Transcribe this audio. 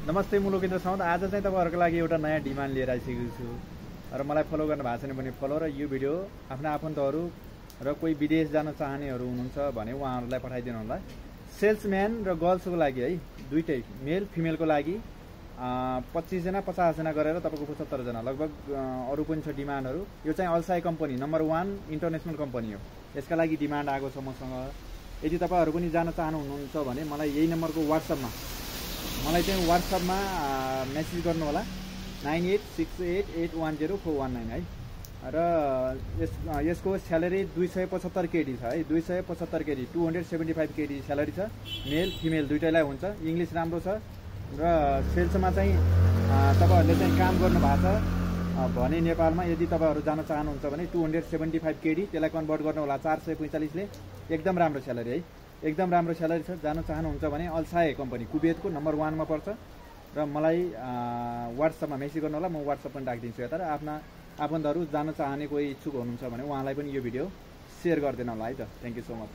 नमस्ते, म लोकेन्द्र साउद। आज चाहिँ तपाईँहरूको लागि एउटा नयाँ डिमान्ड लिएर आइसकेको छु र मलाई फलो गर्न भएको छैन भने फलो र यो भिडियो आफ्ना आफन्तहरू र कोही विदेश जान चाहनेहरू हुनुहुन्छ भने उहाँहरूलाई पठाइदिनु होला। सेल्सम्यान र गर्ल्सको लागि है, दुइटै मेल फिमेलको लागि 25 जना 50 जना गरेर तपाईँको 75 जना लगभग अरू पनि छ डिमान्डहरू। यो चाहिँ अल्साई कम्पनी नम्बर 1 इन्टरनेसनल कम्पनी हो। यसका लागि डिमान्ड आएको छ मसँग। यदि तपाईँहरू पनि जान चाहनुहुन्छ भने मलाई यही नम्बरको वाट्सएपमा मेसेज गर्नु होला 9868810419 है। र यसको स्यालेरी 275 केडी छ है, 275 केडी 275 केडी स्यालेरी छ। मेल फिमेल दुइटैलाई हुन्छ। इङ्ग्लिस राम्रो छ र सेल्समा चाहिँ तपाईँहरूले चाहिँ काम गर्नु भएको छ भने नेपालमा यदि तपाईँहरू जान चाहनुहुन्छ भने 275 केडी त्यसलाई कन्भर्ट गर्नु होला 445 ले। एकदम राम्रो स्यालेरी है, एकदम राम्रो स्यालेरी छ। जान चाहनुहुन्छ भने अल्साई कम्पनी कुवेतको नम्बर 1 मा पर्छ र मलाई वाट्सएपमा मेसेज गर्नु होला। म वाट्सएप पनि राखिदिन्छु यता। र आफ्ना आफन्तहरू जान चाहने कोही इच्छुक हुनुहुन्छ भने उहाँलाई पनि यो भिडियो सेयर गरिदिनु होला है त। Thank you so much.